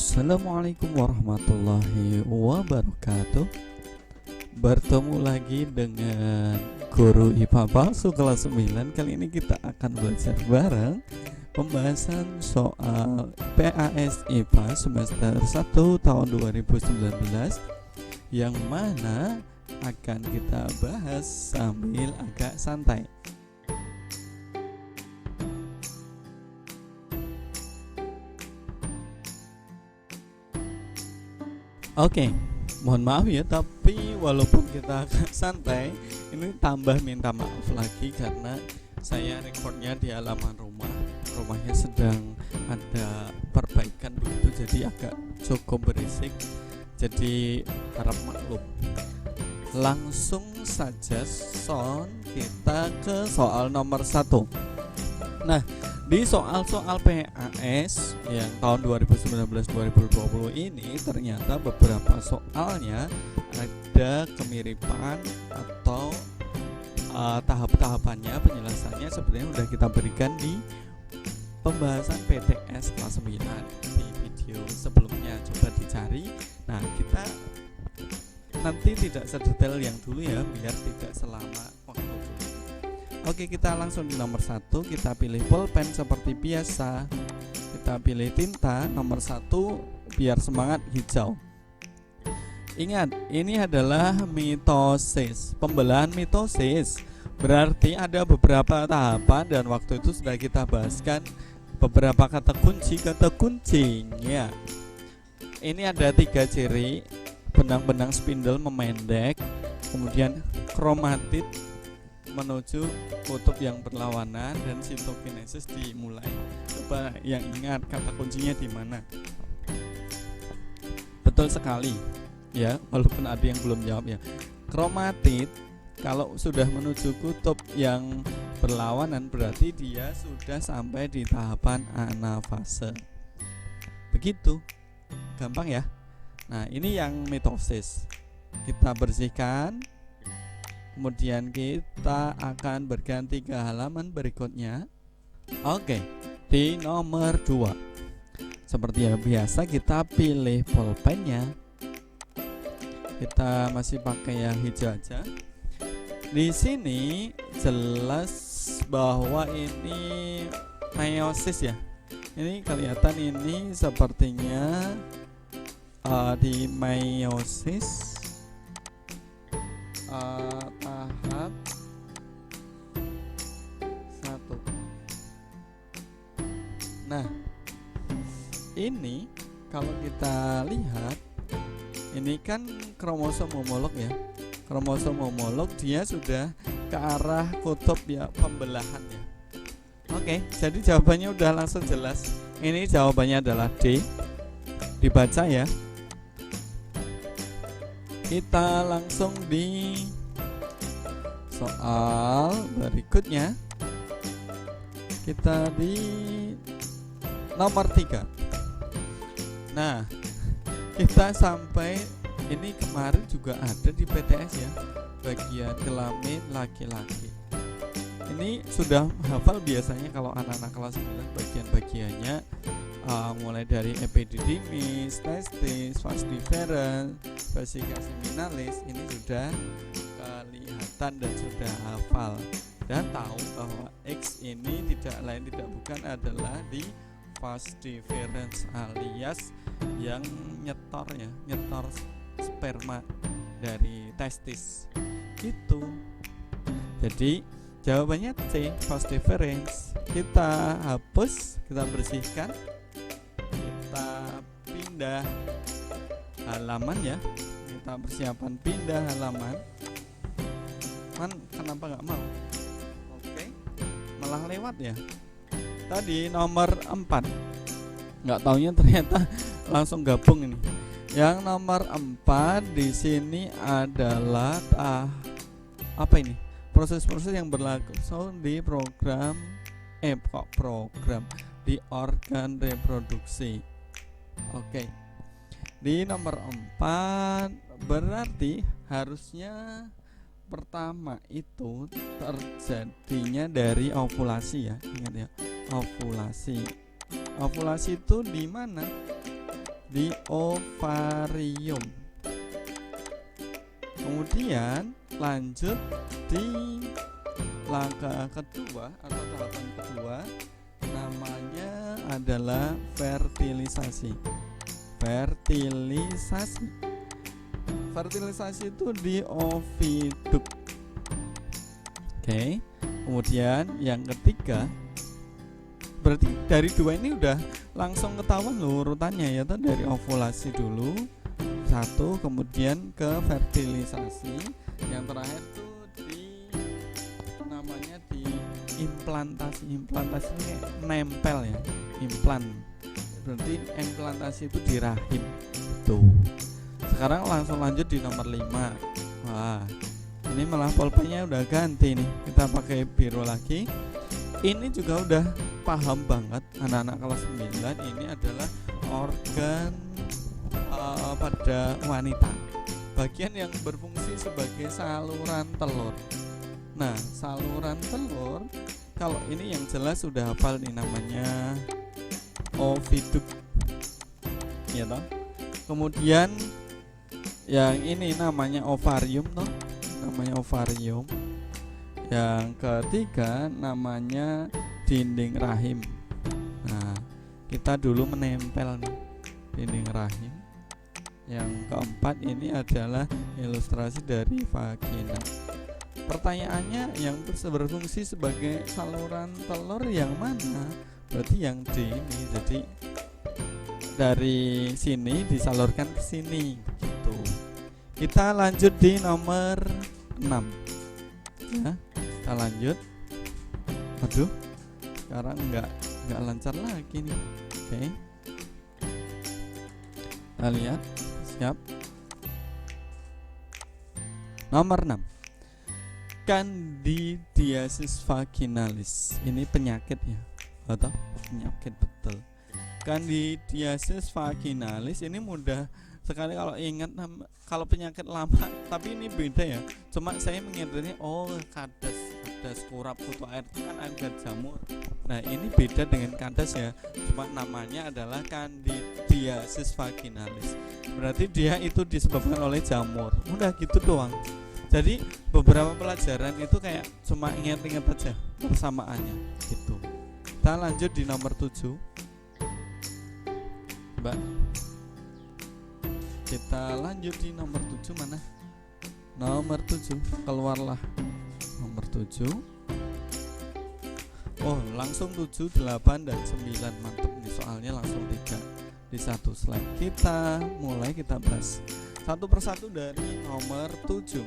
Assalamualaikum warahmatullahi wabarakatuh. Bertemu lagi dengan Guru IPA Palsu kelas 9. Kali ini kita akan belajar bareng pembahasan soal PAS IPA semester 1 tahun 2019, yang mana akan kita bahas sambil agak santai. Oke, mohon maaf ya, tapi walaupun kita agak santai, ini tambah minta maaf lagi karena saya recordnya di halaman rumahnya sedang ada perbaikan begitu, jadi agak cukup berisik, jadi harap maklum. Langsung saja kita ke soal nomor 1. Nah, di soal-soal PAS yang tahun 2019-2020 ini ternyata beberapa soalnya ada kemiripan atau tahap-tahapannya, penjelasannya sebenarnya sudah kita berikan di pembahasan PTS kelas 9 di video sebelumnya, coba dicari. Nah, kita nanti tidak sedetail yang dulu ya, biar tidak selama waktu dulu. Oke, kita langsung di nomor 1. Kita pilih pulpen seperti biasa. Kita pilih tinta nomor 1 biar semangat, hijau. Ingat, ini adalah mitosis, pembelahan mitosis. Berarti ada beberapa tahapan dan waktu itu sudah kita bahaskan beberapa kata kuncinya. Ini ada 3 ciri: benang-benang spindle memendek, kemudian kromatid menuju kutub yang berlawanan, dan sitokinesis dimulai. Coba yang ingat kata kuncinya di mana? Betul sekali ya, walaupun ada yang belum jawab ya. Kromatid kalau sudah menuju kutub yang berlawanan berarti dia sudah sampai di tahapan anafase. Begitu, gampang ya. Nah, ini yang mitosis. Kita bersihkan, kemudian kita akan berganti ke halaman berikutnya. Oke, di nomor 2 seperti yang biasa kita pilih pulpennya. Kita masih pakai yang hijau aja. Di sini jelas bahwa ini meiosis ya. Ini kelihatan, ini sepertinya di meiosis tahap 1. Nah, ini kalau kita lihat, ini kan kromosom homolog ya. Kromosom homolog dia sudah ke arah kutub ya, pembelahan ya. Oke, jadi jawabannya udah langsung jelas. Ini jawabannya adalah D. Dibaca ya. Kita langsung di soal berikutnya. Kita di nomor 3. Nah, kita sampai ini kemarin juga ada di PTS ya, bagian kelamin laki-laki. Ini sudah hafal biasanya kalau anak-anak kelas 9 bagian-bagiannya, mulai dari epididymis, testis, vas deferens, fascia seminalis. Ini sudah kelihatan dan sudah hafal dan tahu bahwa X ini tidak lain tidak bukan adalah di vas deferens, alias yang nyetor sperma dari testis gitu. Jadi jawabannya C, vas deferens. Kita hapus, kita bersihkan, kita pindah halaman ya. Kita persiapan pindah halaman. Kenapa nggak mau? Oke, malah lewat ya. Tadi nomor 4, nggak taunya ternyata langsung gabung ini. Yang nomor 4 di sini adalah apa ini? Proses-proses yang berlaku di program di organ reproduksi. Oke. Di nomor 4 berarti harusnya pertama itu terjadinya dari ovulasi ya. Ingat ya, ovulasi. Ovulasi itu di mana? di ovarium. Kemudian lanjut di langkah kedua atau tahapan kedua, namanya adalah fertilisasi. Fertilisasi itu di oviduk. Oke. Kemudian yang ketiga, berarti dari dua ini udah langsung ketahuan loh urutannya ya, dari ovulasi dulu satu, kemudian ke fertilisasi, yang terakhir tuh namanya di implantasi. Implantasi itu kayak nempel ya, implan. Berarti implantasi itu di rahim tuh. Sekarang langsung lanjut di nomor 5. Wah, ini malah pulpennya udah ganti nih, kita pakai biru lagi. Ini juga udah paham banget anak-anak kelas 9, ini adalah organ pada wanita, bagian yang berfungsi sebagai saluran telur. Nah, saluran telur, kalau ini yang jelas sudah hafal nih, namanya oviduk ya toh. Kemudian yang ini namanya ovarium toh, namanya ovarium. Yang ketiga namanya dinding rahim. Nah, kita dulu menempel nih dinding rahim. Yang keempat ini adalah ilustrasi dari vagina. Pertanyaannya, yang berfungsi sebagai saluran telur yang mana? Berarti yang D ini. Jadi dari sini disalurkan ke sini gitu. Kita lanjut di nomor 6 ya. Kita lanjut. Aduh, sekarang nggak lancar lagi nih. Oke, kita lihat. Siap. Nomor 6, Candidiasis vaginalis. Ini penyakit ya, atau penyakit betul. Candidiasis vaginalis ini mudah sekali kalau ingat, kalau penyakit lama, tapi ini beda ya. Cuma saya mengingatnya, kadas kurap kutu air itu kan ada jamur. Nah, ini beda dengan kadas ya. Cuma namanya adalah Candidiasis vaginalis. Berarti dia itu disebabkan oleh jamur. Udah gitu doang. Jadi beberapa pelajaran itu kayak cuma ingat-ingat aja persamaannya gitu. Kita lanjut di nomor 7. Mbak, kita lanjut di nomor 7 mana? Nomor 7, keluarlah nomor 7. Oh, langsung 7, 8, dan 9. Mantap nih, soalnya langsung 3 di satu slide. Kita mulai, kita bahas satu persatu dari nomor 7.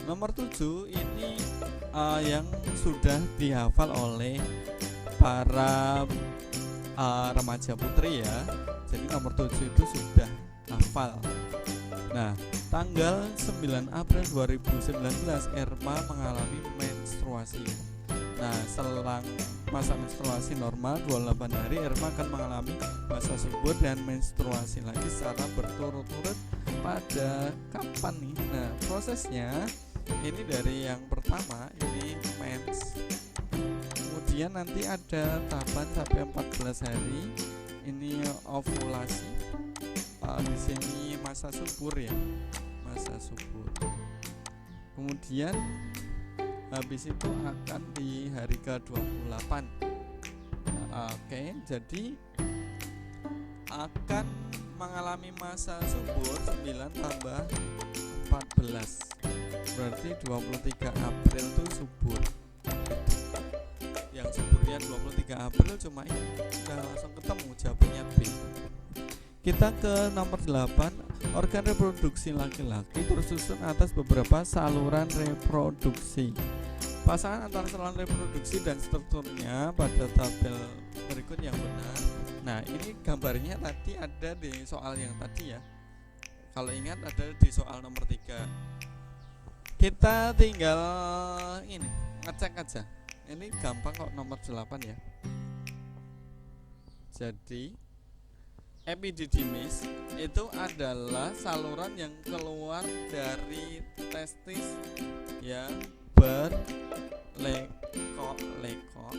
Nomor 7 ini yang sudah dihafal oleh para remaja putri ya. Jadi nomor 7 itu sudah hafal. Nah, tanggal 9 April 2019 Erma mengalami menstruasi. Nah, selang masa menstruasi normal 28 hari, Erma akan mengalami masa subur dan menstruasi lagi secara berturut-turut pada kapan nih? Nah, prosesnya ini dari yang pertama ini mens. Kemudian nanti ada tahapan sampai 14 hari. Ini ovulasi. Di sini masa subur ya, masa subur. Kemudian habis itu akan di hari ke-28. Oke, jadi akan mengalami masa subur 9 tambah 14. Berarti 23 April itu subur. Yang suburnya 23 April, cuma ini udah langsung ketemu jawabannya B. Kita ke nomor 8, organ reproduksi laki-laki tersusun atas beberapa saluran reproduksi. Pasangan antara saluran reproduksi dan strukturnya pada tabel berikut yang benar. Nah, ini gambarnya tadi ada di soal yang tadi ya. Kalau ingat ada di soal nomor 3. Kita tinggal ini ngecek aja. Ini gampang kok, nomor 8 ya. Jadi epididymis itu adalah saluran yang keluar dari testis yang berlekok-lekok,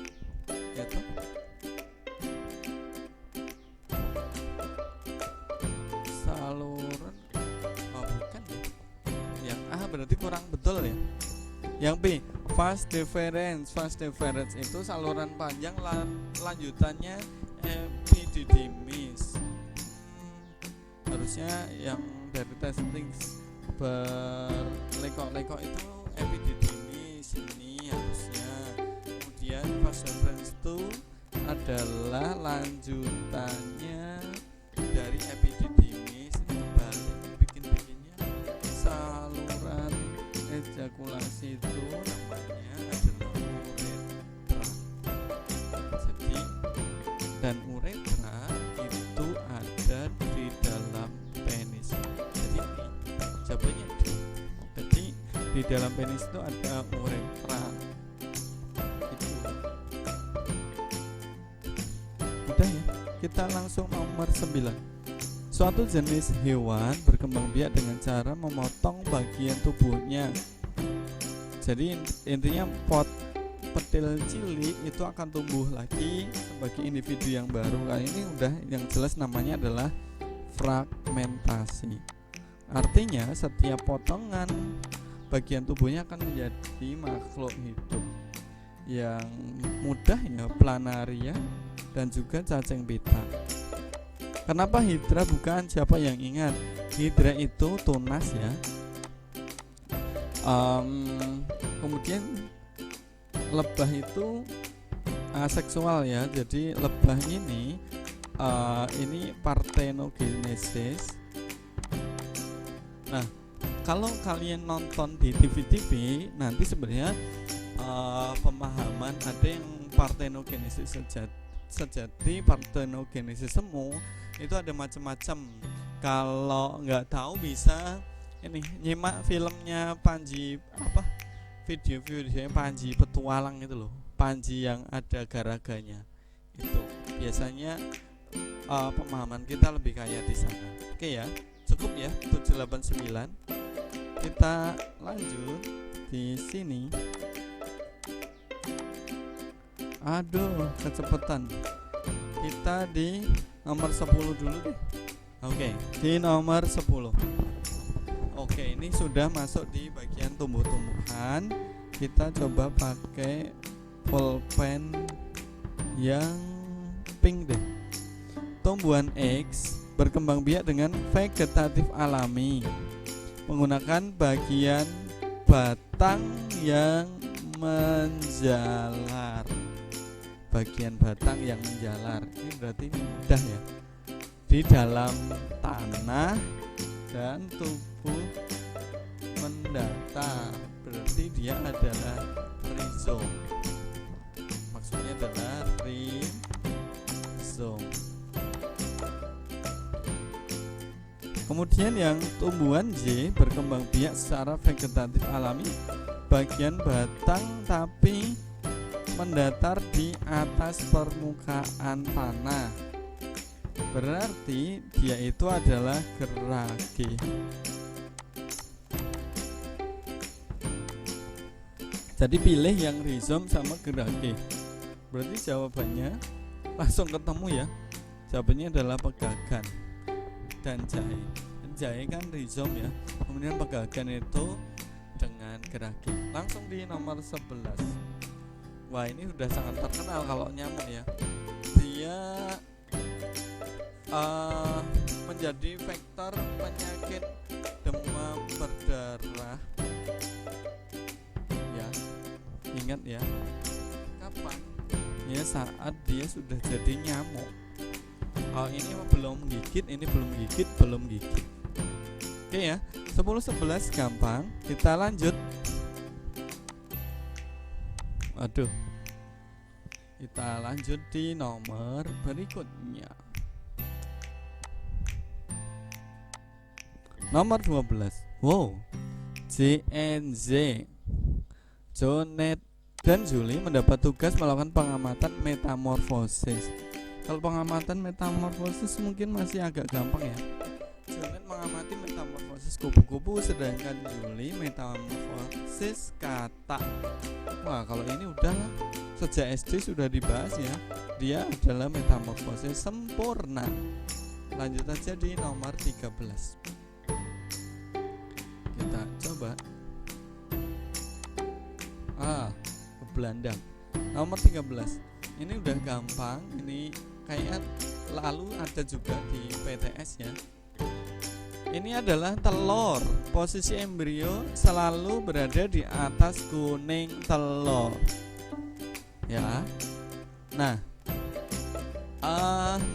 gitu. berarti kurang betul ya. Yang B, fast difference. Fast difference itu saluran panjang lanjutannya epididymis. Harusnya yang dari testing berlekok-lekok itu epididymis ini harusnya. Kemudian fast difference itu adalah lanjutannya dari epididymis, ini balik bikin-bikinnya saluran ejakulasi itu namanya adalah uretra. Jadi dan uretra itu ada di dalam penis. Jadi ini jawabannya D. Jadi di dalam penis itu ada uretra. Itu udah ya. Kita langsung nomor 9. Suatu jenis hewan berkembang biak dengan cara memotong bagian tubuhnya. Jadi intinya petil cilik itu akan tumbuh lagi sebagai individu yang baru. Kali ini udah yang jelas namanya adalah fragmentasi. Artinya setiap potongan bagian tubuhnya akan menjadi makhluk hidup yang mudah ya, planaria dan juga cacing pita. Kenapa hidra bukan? Siapa yang ingat? Hidra itu tunas ya. Kemudian lebah itu aseksual ya. Jadi lebah ini parthenogenesis. Nah, kalau kalian nonton di TV nanti sebenarnya pemahaman ada yang parthenogenesis sejati, parthenogenesis semu itu ada macam-macam. Kalau nggak tahu bisa ini nyimak filmnya Panji videonya Panji Petualang itu loh, Panji yang ada garaganya itu biasanya pemahaman kita lebih kaya di sana. Oke ya, cukup ya 789. Kita lanjut di sini. Aduh, kecepatan. Kita di nomor 10 dulu deh. Oke, di nomor 10. Oke, ini sudah masuk di bagian tumbuh-tumbuhan. Kita coba pakai pulpen yang pink deh. Tumbuhan X berkembang biak dengan vegetatif alami, menggunakan bagian batang yang menjalar. Bagian batang yang menjalar ini berarti ini mudah ya, di dalam tanah dan tubuh mendatar, berarti dia adalah rizom. Maksudnya adalah rizom. Kemudian yang tumbuhan Y berkembang biak secara vegetatif alami, bagian batang tapi mendatar di atas permukaan tanah, berarti dia itu adalah gerage. Jadi pilih yang rizom sama gerage. Berarti jawabannya langsung ketemu ya. Jawabannya adalah pegagan dan jahe. Jahe kan rizom ya. Kemudian pegagan itu dengan gerage. Langsung di nomor 11. Wah, ini sudah sangat terkenal kalau nyamuk ya. Dia menjadi vektor penyakit demam berdarah. Ya, ingat ya. Kapan? Ya saat dia sudah jadi nyamuk. Ini belum menggigit, ini belum gigit. Oke ya, 10-11 gampang. Kita lanjut. Aduh, kita lanjut di nomor berikutnya. Nomor 12. Wow, JNZ, Jonet dan Julie mendapat tugas melakukan pengamatan metamorfosis. Kalau pengamatan metamorfosis mungkin masih agak gampang ya. Jonet mengamati metamorfosis kupu-kupu, sedangkan Julie metamorfosis katak. Wah, kalau ini udah sejak SD sudah dibahas ya. Dia adalah metamorfosis sempurna. Lanjut aja di nomor 13. Kita coba gelandang. Nomor 13 ini udah gampang, ini kayak lalu ada juga di PTS ya. Ini adalah telur. Posisi embrio selalu berada di atas kuning telur. Ya. Nah,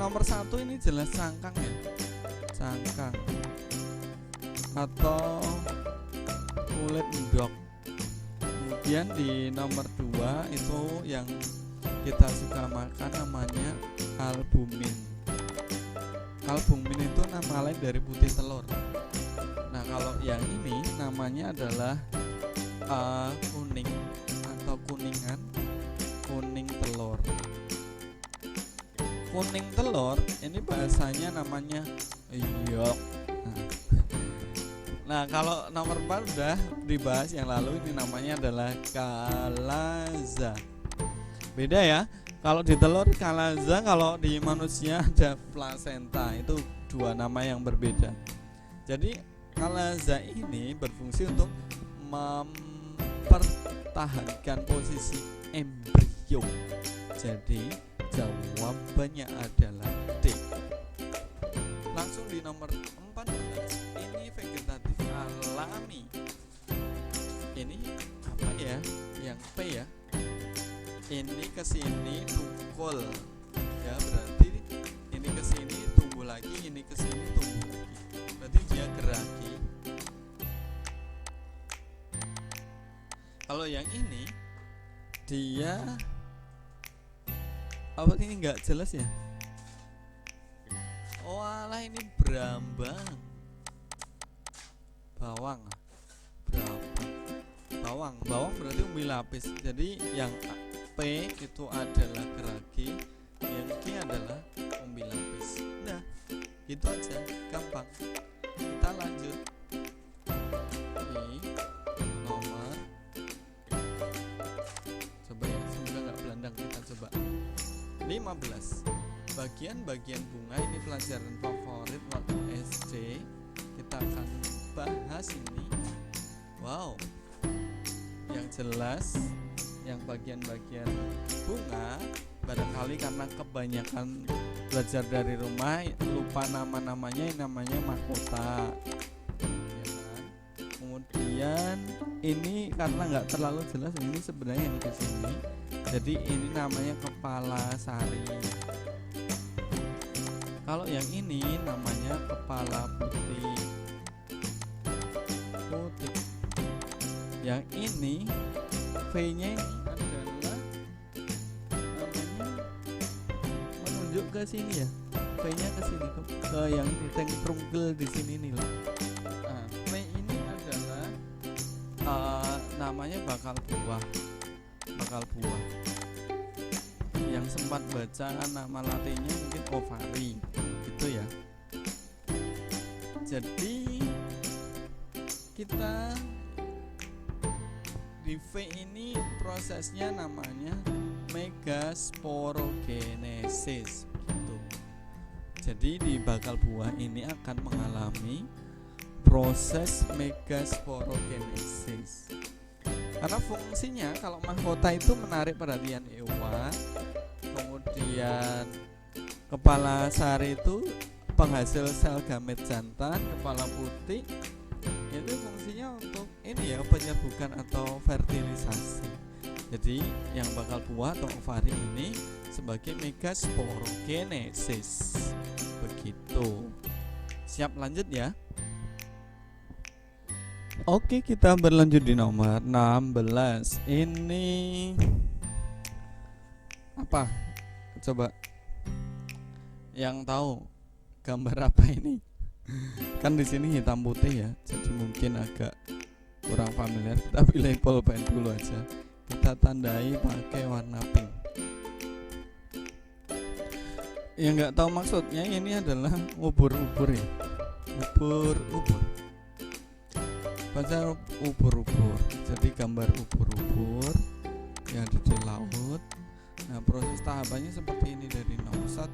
nomor 1 ini jelas cangkang ya. Cangkang atau kulit endok. Kemudian di nomor 2 itu yang kita suka makan namanya albumin. Albumin itu nama lain dari putih telur. Nah, kalau yang ini namanya adalah kuning atau kuningan, kuning telur. Kuning telur ini bahasanya namanya yok. Nah, kalau nomor 4 udah dibahas yang lalu, ini namanya adalah kalaza. Beda ya. Kalau di telur kalaza, kalau di manusia ada plasenta. Itu dua nama yang berbeda. Jadi kalaza ini berfungsi untuk mempertahankan posisi embrio. Jadi jawabannya adalah D. Langsung di nomor 14, ini vegetatif alami. Ini apa ya? Yang P ya. Ini kesini tukul ya, berarti ini kesini tumbuh lagi, ini kesini tumbuh lagi, berarti dia geraki. Kalau yang ini dia apa ini nggak jelas ya. Oh alah, ini berambang. Bawang berarti umbi lapis. Jadi yang P itu adalah geragi, yang Q adalah umbi lapis. Nah, gitu aja, gampang. Kita lanjut di nomor, coba ya, semoga nggak belandang. Kita coba 15. Bagian-bagian bunga ini pelajaran favorit waktu SD. Kita akan bahas ini. Wow, yang jelas yang bagian-bagian bunga, barangkali karena kebanyakan belajar dari rumah lupa nama-namanya, namanya mahkota ya kan? Kemudian ini karena nggak terlalu jelas, ini sebenarnya yang di sini, jadi ini namanya kepala sari. Kalau yang ini namanya kepala putih. Yang ini V-nya ini adalah namanya menunjuk ke sini ya. V-nya ke sini, ke yang ini, trungkel di sini nih loh. Nah, V ini adalah namanya bakal buah. Yang sempat baca nama latinnya mungkin ovari gitu ya. Jadi kita di V ini prosesnya namanya megasporogenesis gitu. Jadi di bakal buah ini akan mengalami proses megasporogenesis. Karena fungsinya kalau mahkota itu menarik perhatian hewan, kemudian kepala sari itu penghasil sel gamet jantan, kepala putih itu fungsinya untuk ini ya, penyerbukan atau fertilisasi. Jadi yang bakal buah atau ovari ini sebagai megasporogenesis. Begitu. Siap lanjut ya. Oke, kita berlanjut di nomor 16. Ini apa? Coba yang tahu gambar apa ini? Kan di sini hitam putih ya, jadi mungkin agak kurang familiar. Kita pilih pulpen dulu aja. Kita tandai pakai warna pink. Yang nggak tahu maksudnya, ini adalah ubur-ubur ya. Ubur-ubur. Baca ubur-ubur. Jadi gambar ubur-ubur yang ada di laut. Nah, proses tahapannya seperti ini dari nomor 1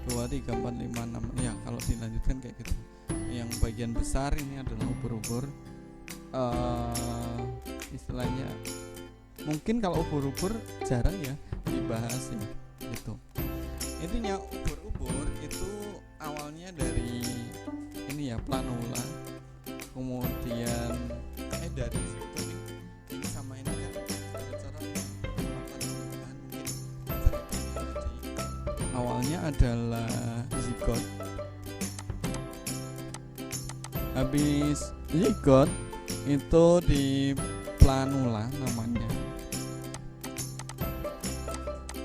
2, 3, 4, 5, 6. Ya, kalau dilanjutkan kayak gitu. Yang bagian besar ini adalah ubur-ubur, istilahnya Mungkin kalau ubur-ubur jarang ya dibahas ya gitu. Intinya ubur-ubur itu awalnya dari ini ya, planula, kemudian dari situ nih, ini sama ini kan cara mungkin awalnya adalah zigot, habis zigot itu di planula namanya,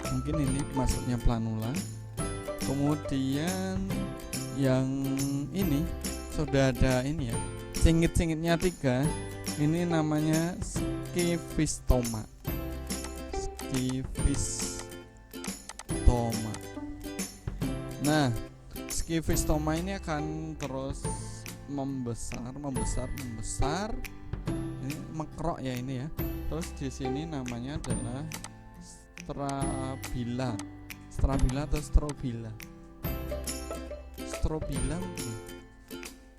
mungkin ini maksudnya planula. Kemudian yang ini sudah ada ini ya, cingit-cingitnya 3, ini namanya skifistoma. Nah, skifistoma ini akan terus membesar. Ini mekrok ya ini ya. Terus di sini namanya adalah strabila atau strobila. Strobila mungkin.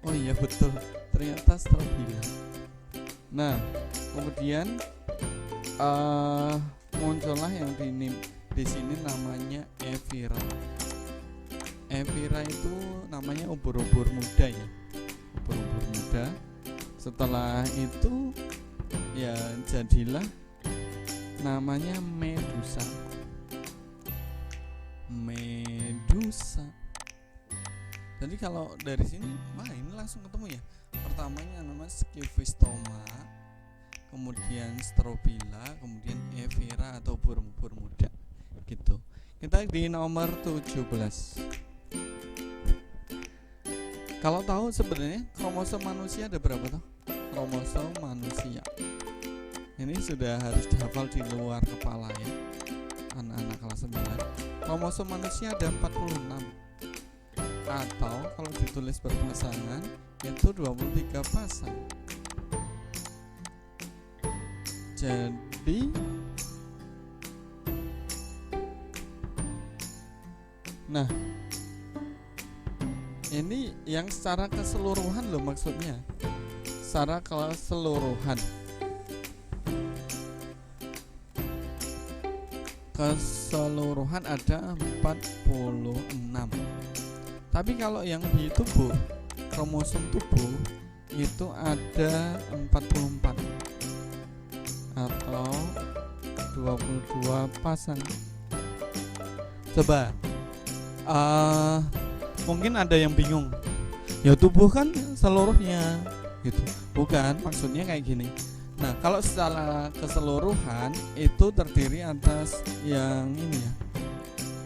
Oh iya betul, ternyata strobila. Nah, kemudian muncullah yang di sini namanya evira. Evira itu namanya ubur-ubur muda ya, ubur-ubur muda. Setelah itu ya jadilah namanya medusa. Jadi kalau dari sini, wah ini langsung ketemu ya. Pertamanya namanya skifistoma, kemudian strobila, kemudian evira atau ubur-ubur muda gitu. Kita di nomor 17. Kalau tahu sebenarnya kromosom manusia ada berapa toh? Kromosom manusia ini sudah harus dihafal di luar kepala ya, anak-anak kelas 9. Kromosom manusia ada 46, atau kalau ditulis berpasangan itu 23 pasang. Jadi nah, ini yang secara keseluruhan loh, maksudnya secara keseluruhan. Keseluruhan ada 46. Tapi kalau yang di tubuh, kromosom tubuh itu ada 44 atau 22 pasang. Coba mungkin ada yang bingung, ya tubuh kan seluruhnya gitu. Bukan, maksudnya kayak gini. Nah, kalau secara keseluruhan itu terdiri atas yang ini ya,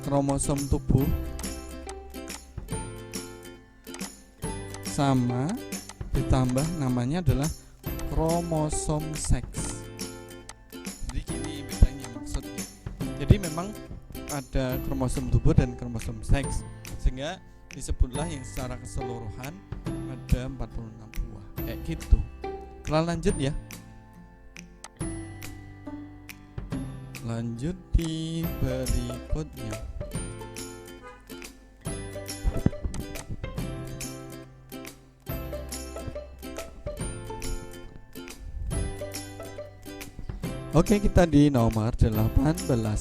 kromosom tubuh sama ditambah namanya adalah kromosom seks. Jadi gini bedanya maksudnya. Jadi memang ada kromosom tubuh dan kromosom seks, sehingga disebutlah yang secara keseluruhan ada 46 buah kayak gitu. Kita lanjut ya. Lanjut di berikutnya. Oke, kita di nomor 18.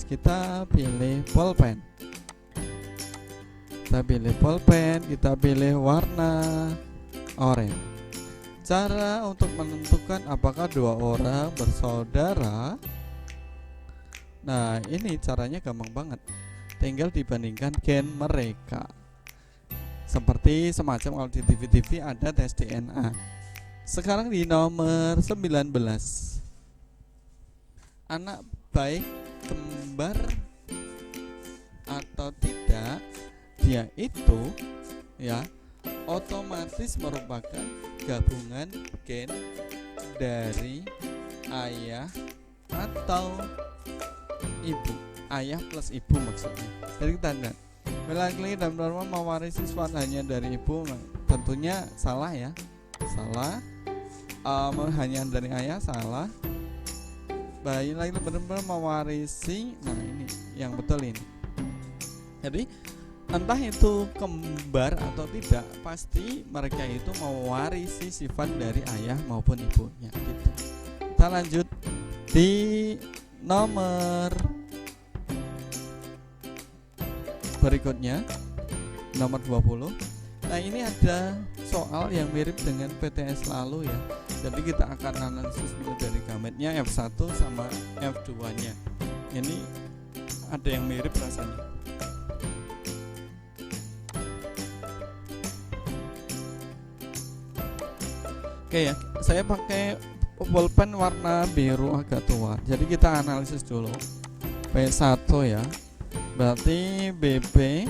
Kita pilih pulpen. Kita pilih warna oranye. Cara untuk menentukan apakah dua orang bersaudara. Nah, ini caranya gampang banget. Tinggal dibandingkan gen mereka. Seperti semacam kalau di TV-TV ada tes DNA. Sekarang di nomor 19. Anak baik kembar atau tidak, dia itu ya otomatis merupakan gabungan gen dari ayah atau ibu, ayah plus ibu maksudnya. Jadi tanda laki-laki dan perempuan mewarisi sifat hanya dari ibu, tentunya salah ya, salah. Hanya dari ayah salah. Bayi laki benar-benar mewarisi, nah ini yang betul ini. Jadi entah itu kembar atau tidak, pasti mereka itu mewarisi sifat dari ayah maupun ibunya gitu. Kita lanjut di nomor berikutnya, nomor 20. Nah, ini ada soal yang mirip dengan PTS lalu ya. Jadi kita akan analisis dulu dari gametnya F1 sama F2 nya. Ini ada yang mirip rasanya. Oke ya, saya pakai pulpen warna biru agak tua. Jadi kita analisis dulu. B1 ya. Berarti BB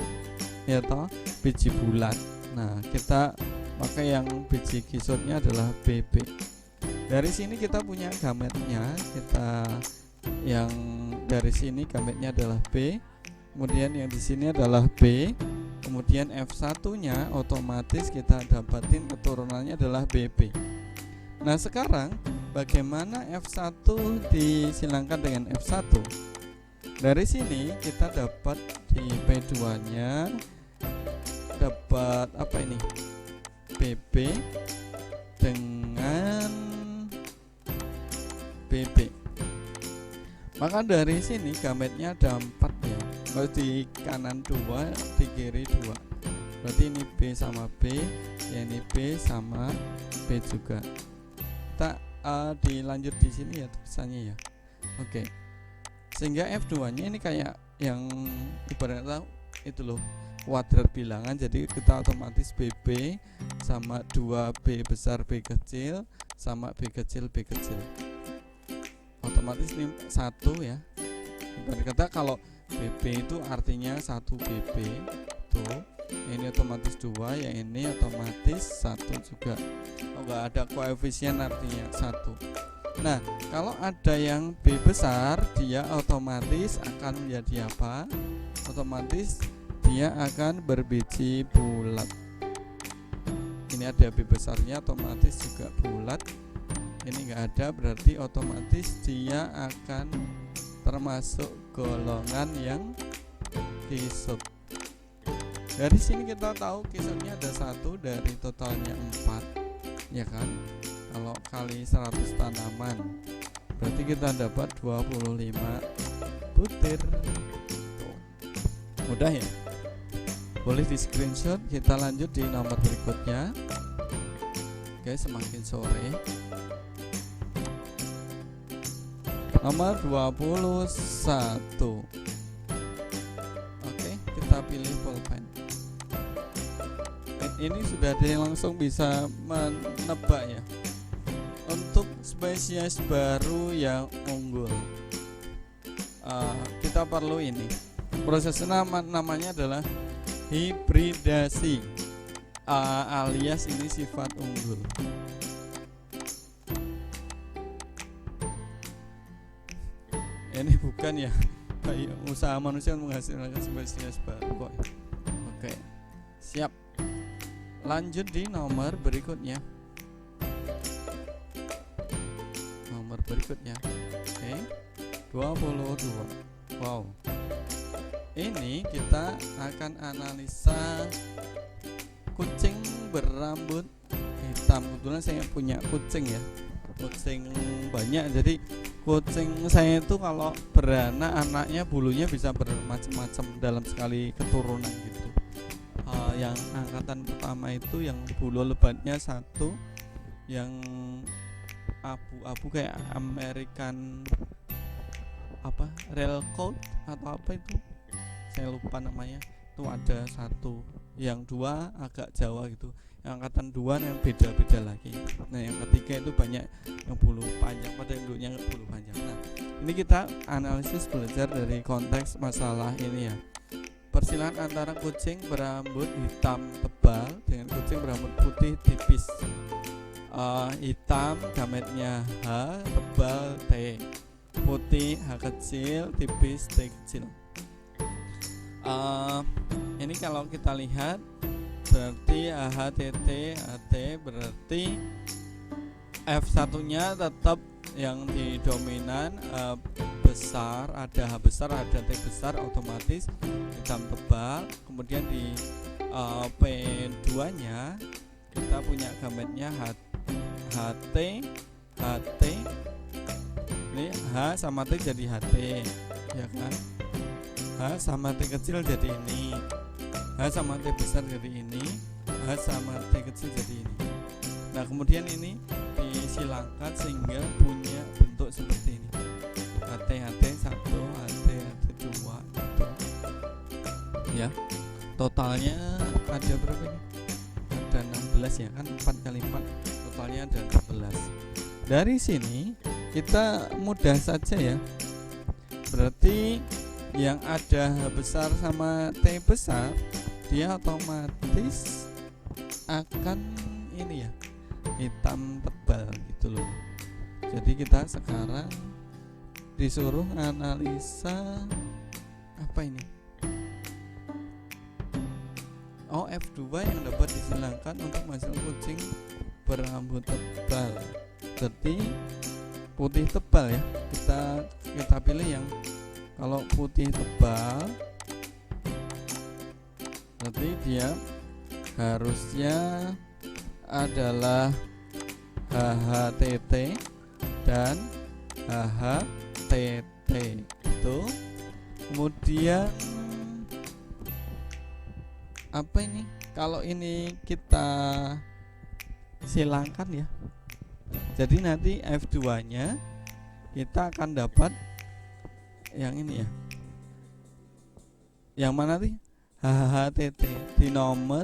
ya toh, biji bulat. Nah, kita pakai yang biji kisutnya adalah BB. Dari sini kita punya gametnya, kita yang dari sini gametnya adalah B, kemudian yang di sini adalah B, kemudian F1-nya otomatis kita dapatin keturunannya adalah BB. Nah, sekarang bagaimana F1 disilangkan dengan F1? Dari sini kita dapat di P2-nya dapat apa ini? BB dengan BB. Maka dari sini gametnya ada 4 ya. Kalau di kanan 2, di kiri 2. Berarti ini B sama B, ya ini B sama B juga. Kita dilanjut di sini ya tulisannya ya. Oke. Sehingga F2-nya ini kayak yang ibaratnya itu loh, kuadrat bilangan. Jadi kita otomatis BB sama 2B besar B kecil sama B kecil B kecil. Otomatis ini 1 ya. Ibarat kata kalau BB itu artinya 1 BB tuh, ini otomatis 2, yang ini otomatis 1 juga. Enggak ada koefisien artinya 1. Nah, kalau ada yang B besar, dia otomatis akan menjadi apa? Otomatis dia akan berbiji bulat. Ini ada B besarnya, otomatis juga bulat. Ini enggak ada, berarti otomatis dia akan termasuk golongan yang kisut. Dari sini kita tahu kisutnya ada 1 dari totalnya 4, ya kan? Kalau kali 100 tanaman, berarti kita dapat 25 butir. Tuh. Mudah ya? Boleh di screenshot. Kita lanjut di nomor berikutnya. Oke, semakin sore. Nomor 21. Oke, kita pilih pulpen. Ini sudah ada yang langsung bisa menebak ya. Untuk spesies baru yang unggul, kita perlu ini. Prosesnya namanya adalah hibridasi, alias ini sifat unggul. Ini bukan ya kayak usaha manusia menghasilkan spesies baru kok. Oke, siap. Lanjut di nomor berikutnya. Nomor berikutnya. Oke. 22. Wow. Ini kita akan analisa kucing berambut hitam. Kebetulan saya punya kucing ya. Kucing banyak, jadi kucing saya itu kalau beranak, anaknya bulunya bisa bermacam-macam dalam sekali keturunan gitu. Yang angkatan pertama itu yang bulu lebatnya 1, yang abu-abu kayak American apa rail coat atau apa itu, saya lupa namanya, itu ada 1, yang 2 agak Jawa gitu, yang angkatan 2 yang beda-beda lagi. Nah, yang ketiga itu banyak yang bulu panjang, pada induknya bulu panjang. Nah, ini kita analisis belajar dari konteks masalah ini ya. Persilangan antara kucing berambut hitam tebal dengan kucing berambut putih tipis. Hitam gametnya H, tebal T, putih H kecil, tipis T kecil. Ini kalau kita lihat berarti AHTT AT, berarti F1 nya tetap yang di dominan besar, ada H besar, ada T besar, otomatis hitam tebal. Kemudian di P2 nya kita punya gametnya HT, HT, Ini H sama T jadi HT, ya kan? H sama T kecil jadi ini, H sama T besar jadi ini, H sama T kecil jadi ini. Nah kemudian ini disilangkan sehingga punya bentuk seperti ini, HT 1, HT 2 gitu. Ya, totalnya ada berapa ini? Ada 16 ya kan, 4 kali 4 totalnya ada 16. Dari sini kita mudah saja ya, berarti yang ada H besar sama T besar dia otomatis akan ini ya, hitam tebal gitu loh. Jadi kita sekarang disuruh analisa apa ini? Oh, F2 yang dapat disilangkan untuk menghasilkan kucing berambut tebal. Berarti putih tebal ya. Kita pilih yang kalau putih tebal, berarti dia harusnya adalah HHTT dan HHTT itu. Kemudian apa ini? Kalau ini kita silangkan ya, jadi nanti F2 nya kita akan dapat yang ini ya, yang mana nih? HHTT di nomor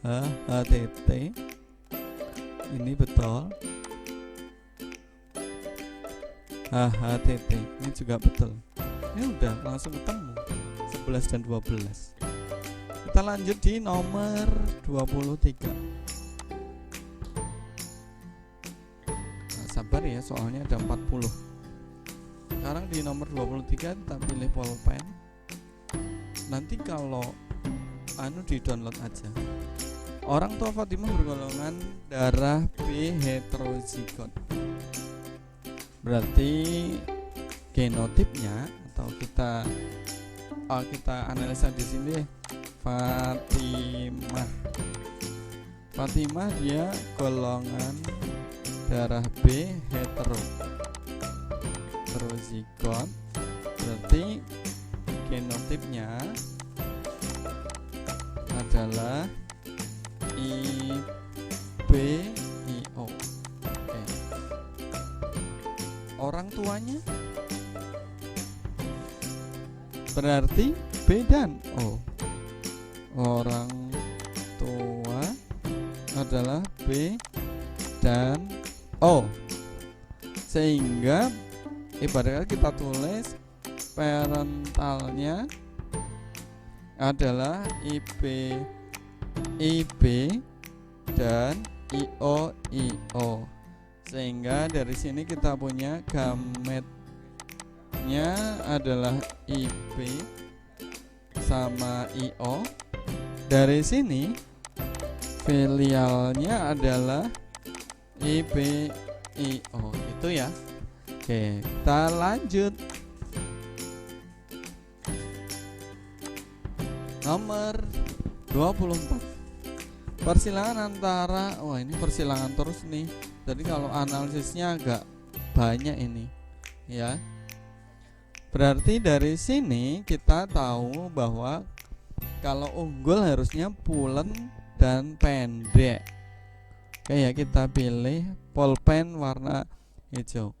HHTT ini betul, HHTT ini juga betul. Ini udah langsung ketemu 11 dan 12. Kita lanjut di nomor 23. Nah, sabar ya, soalnya ada 40. Sekarang di nomor 23 kita pilih pulpen. Nanti kalau di download aja. Orang tua Fatimah bergolongan darah B heterozigot. Berarti genotipnya atau kita analisa di sini Fatimah dia golongan darah B heterozigot, berarti genotipnya adalah IBIO. Oke. Orang tuanya berarti B dan O. Orang tua adalah B dan O, sehingga ibaratnya kita tulis parentalnya adalah IB dan IO, sehingga dari sini kita punya gametnya adalah IB sama IO. Dari sini filialnya adalah IBIO, itu ya. Oke, kita lanjut. Nomor 24. Persilangan antara, wah ini persilangan terus nih. Jadi kalau analisisnya agak banyak ini, ya. Berarti dari sini kita tahu bahwa kalau unggul harusnya pulen dan pendek. Oke ya, kita pilih pulpen warna hijau.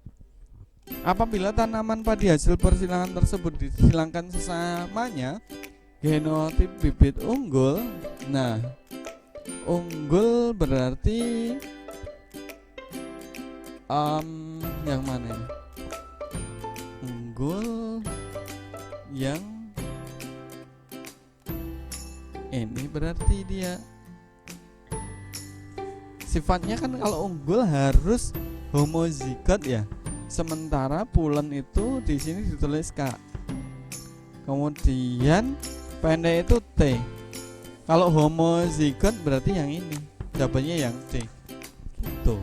Apabila tanaman padi hasil persilangan tersebut disilangkan sesamanya, genotip bibit unggul. Nah, unggul berarti yang mana ini? Unggul yang ini berarti dia sifatnya kan kalau unggul harus homozigot ya. Sementara pulen itu di sini ditulis K. Kemudian pendek itu T. Kalau homozigot berarti yang ini, jawabannya yang D. Gitu.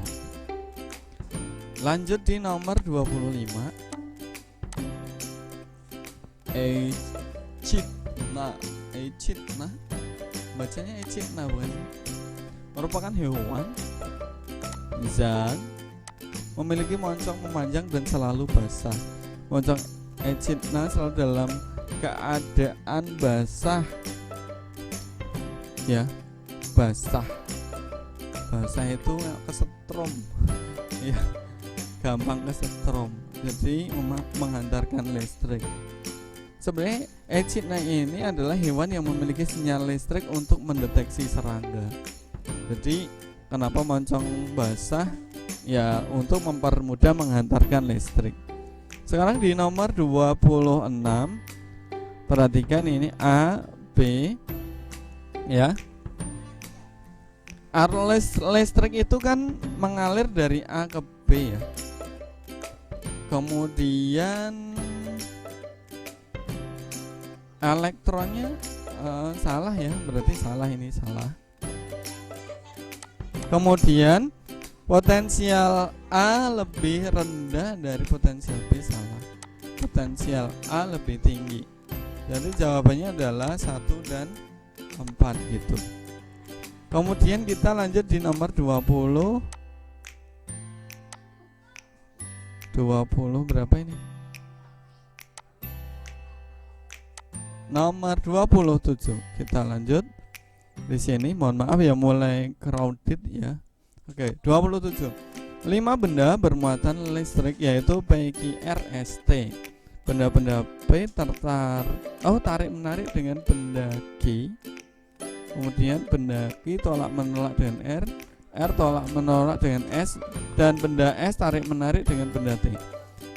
Lanjut di nomor 25. Echidna, bacanya echidna bukan? Merupakan hewan zat memiliki moncong memanjang dan selalu basah. Moncong echidna selalu dalam keadaan basah, ya, basah itu kesetrum ya, gampang kesetrum, jadi menghantarkan listrik. Sebenarnya echidna ini adalah hewan yang memiliki sinyal listrik untuk mendeteksi serangga. Jadi kenapa moncong basah? Ya, untuk mempermudah menghantarkan listrik. Sekarang di nomor 26, perhatikan ini A, B, ya. Arus listrik itu kan mengalir dari A ke B ya. Kemudian elektronnya salah ya, berarti salah, ini salah. Kemudian potensial A lebih rendah dari potensial B, salah. Potensial A lebih tinggi. Jadi jawabannya adalah 1 dan 4 gitu. Kemudian kita lanjut di nomor 20 berapa ini? Nomor 27. Kita lanjut. Di sini mohon maaf ya, mulai crowded ya. Oke, 27. 5 benda bermuatan listrik yaitu PQRST. Benda-benda P tarik menarik dengan benda G. Kemudian benda Q tolak menolak dengan R tolak menolak dengan S, dan benda S tarik menarik dengan benda T.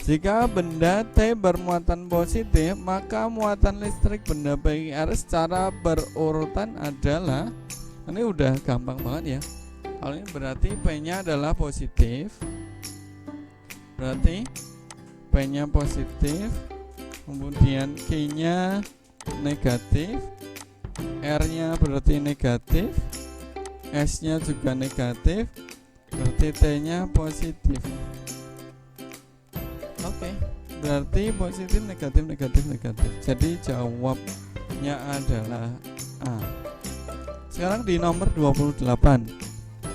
Jika benda T bermuatan positif, maka muatan listrik benda PQR secara berurutan adalah, ini udah gampang banget ya. Kalau ini berarti P-nya adalah positif, berarti P-nya positif, kemudian Q-nya negatif, R-nya berarti negatif, S-nya juga negatif, berarti T-nya positif. Oke, berarti positif, negatif, negatif, negatif. Jadi jawabnya adalah A. Sekarang di nomor 28.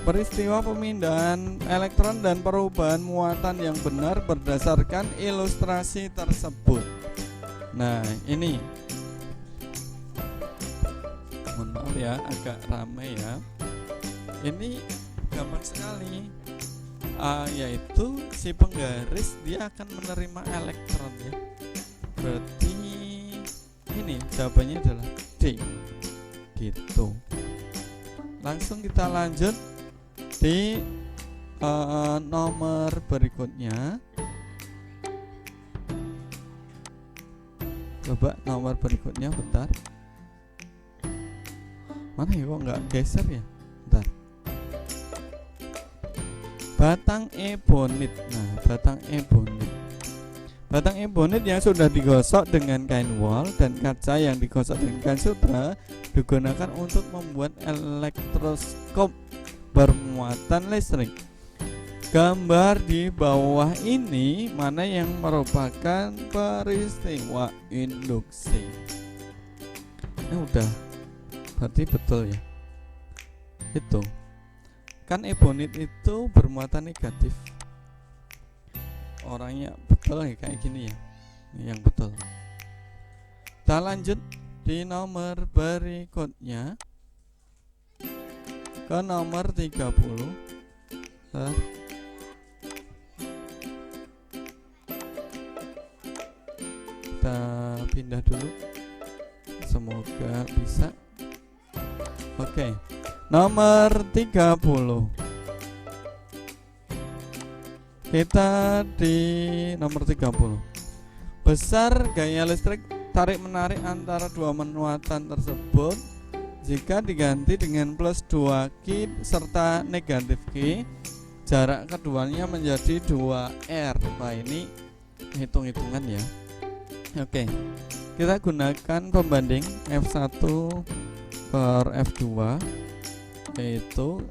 Peristiwa pemindahan elektron dan perubahan muatan yang benar berdasarkan ilustrasi tersebut. Nah, ini mohon maaf ya, agak ramai ya. Ini gampang sekali, yaitu si penggaris dia akan menerima elektron ya. Berarti ini jawabannya adalah D gitu. Langsung kita lanjut di nomor berikutnya. Coba nomor berikutnya, bentar. Mana ya, kok nggak geser ya? Bentar. Batang ebonit. Nah, batang ebonit. Batang ebonit yang sudah digosok dengan kain wol dan kaca yang digosok dengan kain sutra digunakan untuk membuat elektroskop bermuatan listrik. Gambar di bawah ini mana yang merupakan peristiwa induksi? Ini udah, berarti betul ya. Itu kan ebonit itu bermuatan negatif. Orangnya betul ya, kayak gini ya. Ini yang betul. Kita lanjut di nomor berikutnya, ke nomor 30. Kita pindah dulu, semoga bisa. Oke, nomor 30. Kita di nomor 30. Besar gaya listrik tarik menarik antara dua muatan tersebut jika diganti dengan plus 2 Q serta negatif Q, jarak keduanya menjadi 2R. Nah, ini hitung-hitungan ya. Oke, kita gunakan pembanding F1 per F2, yaitu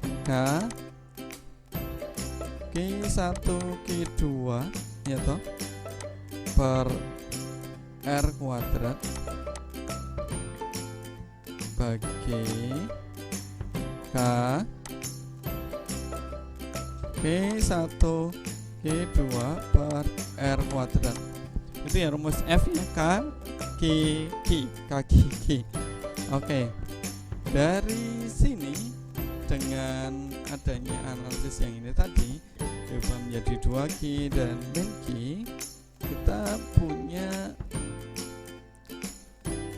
Q1 Q2 ya toh, per R kuadrat bagi K Q1 Q2 per R kuadrat. Itu ya rumus F nya K Q. Oke. Dari sini dengan adanya analisis yang ini tadi diubah menjadi 2Q dan min Q, kita punya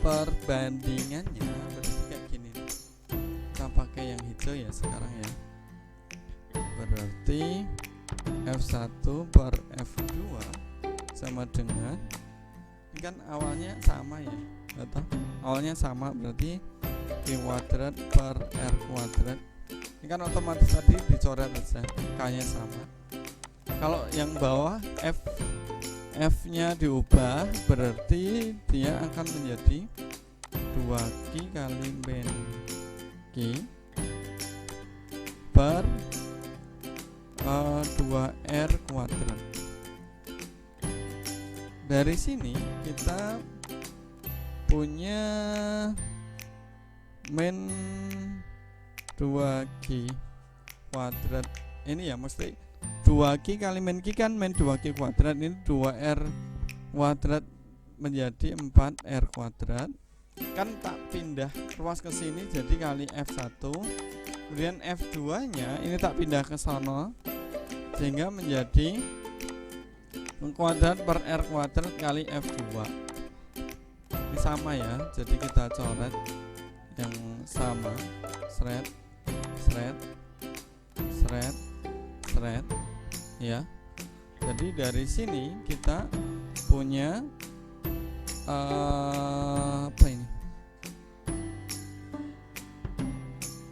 perbandingannya berarti kayak gini. Kita pakai yang hijau ya sekarang ya. Berarti F1 per F2 sama dengan, ini kan awalnya sama ya, atau awalnya sama berarti Q kuadrat per R kuadrat. Ini kan otomatis tadi dicoret aja, K-nya sama. Kalau yang bawah F-nya diubah berarti dia akan menjadi 2Q kali min Q per 2R kuadrat. Dari sini kita punya min 2Q kuadrat. Ini ya mesti 2Q kali min Q kan min 2Q kuadrat, ini 2R kuadrat menjadi 4R kuadrat. Kan tak pindah ruas ke sini jadi kali F1, kemudian F2 nya ini tak pindah ke sana sehingga menjadi kuadrat per R kuadrat kali F2. Ini sama ya, jadi kita coret yang sama, seret ya. Jadi dari sini kita punya apa ini,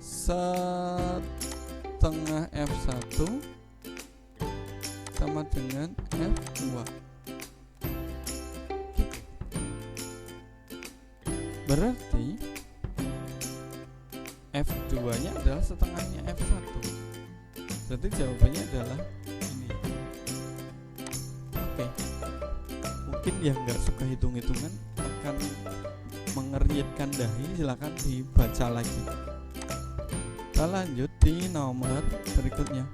setengah F1 sama dengan F2 gitu. Berarti F2 nya adalah setengahnya F1. Berarti jawabannya adalah ini. Oke. Mungkin yang nggak suka hitung-hitungan akan mengernyitkan dahi, silakan dibaca lagi. Kita lanjut di nomor berikutnya.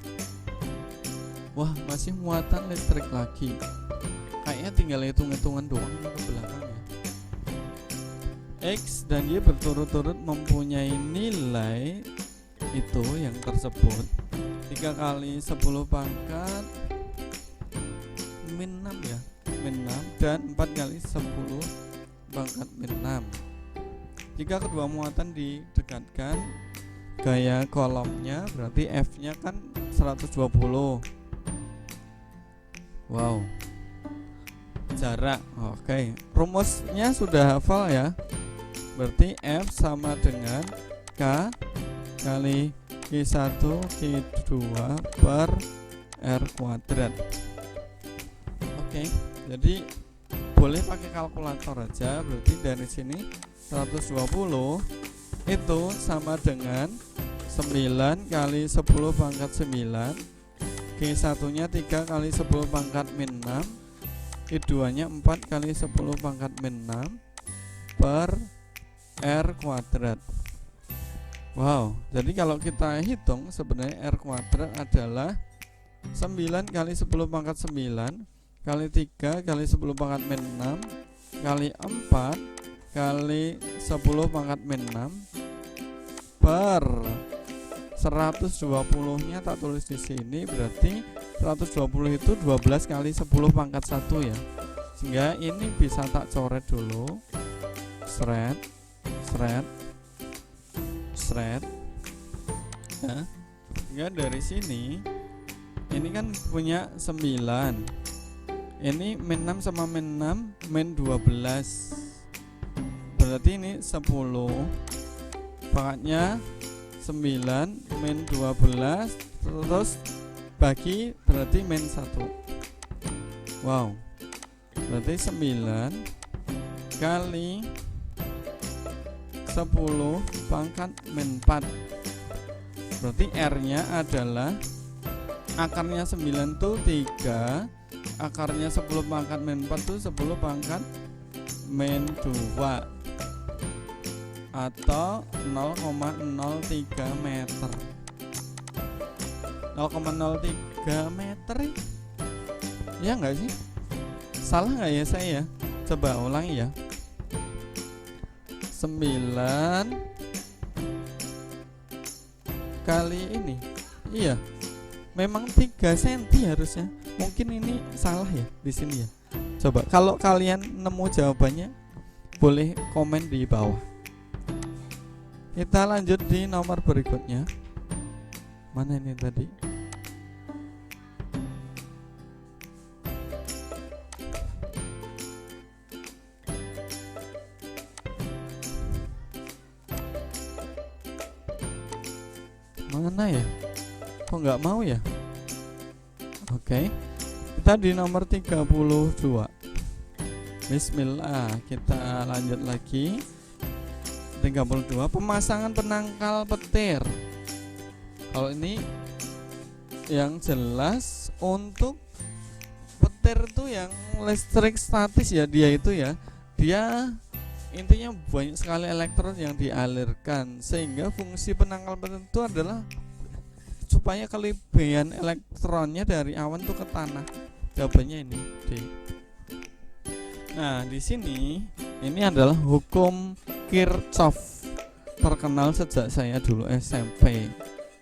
Wah, masih muatan listrik lagi. Kayaknya tinggal hitung-hitungan doang ke belakang ya. X dan Y berturut-turut mempunyai nilai itu yang tersebut 3 kali 10 pangkat min 6 ya, min 6 dan 4 kali 10 pangkat min 6. Jika kedua muatan didekatkan, gaya kolomnya berarti F nya kan 120. Wow, jarak. Oke, rumusnya sudah hafal ya. Berarti F sama dengan K kali Q1 Q2 per R kuadrat. Oke, jadi boleh pakai kalkulator aja. Berarti dari sini 120 itu sama dengan 9 kali 10 pangkat 9, Q1 nya 3 kali 10 pangkat min 6, Q2 nya 4 kali 10 pangkat min 6 per R kuadrat. Wow, jadi kalau kita hitung sebenarnya R kuadrat adalah 9 kali 10 pangkat 9 kali 3 kali 10 pangkat min 6 kali 4 kali 10 pangkat min 6 per 120 nya tak tulis di sini, berarti 120 itu 12 kali 10 pangkat 1 ya. Sehingga ini bisa tak coret dulu. Seret ya. Sehingga dari sini ini kan punya 9. Ini min 6 sama min 6 min 12. Berarti ini 10 pangkatnya 9 min 12 terus bagi berarti min 1. Wow, berarti 9 kali 10 pangkat min 4. Berarti R nya adalah akarnya 9 tuh 3, akarnya 10 pangkat min 4 tuh 10 pangkat min 2 atau 0,03 meter. 0,03 3 meter ya nggak sih? Salah nggak ya saya? Coba ulangi ya. 9 kali ini, iya memang 3 cm harusnya. Mungkin ini salah ya di sini ya. Coba kalau kalian nemu jawabannya boleh komen di bawah. Kita lanjut di nomor berikutnya. Mana ini tadi? Mana ya? Kok nggak mau ya? Oke. Kita di nomor 32. Bismillah, kita lanjut lagi. 32, pemasangan penangkal petir. Kalau ini yang jelas untuk petir itu yang listrik statis ya, dia itu ya. Dia intinya banyak sekali elektron yang dialirkan, sehingga fungsi penangkal petir itu adalah supaya kelebihan elektronnya dari awan tuh ke tanah. Jawabannya ini D. Nah, di sini ini adalah hukum Kirchhoff, terkenal sejak saya dulu SMP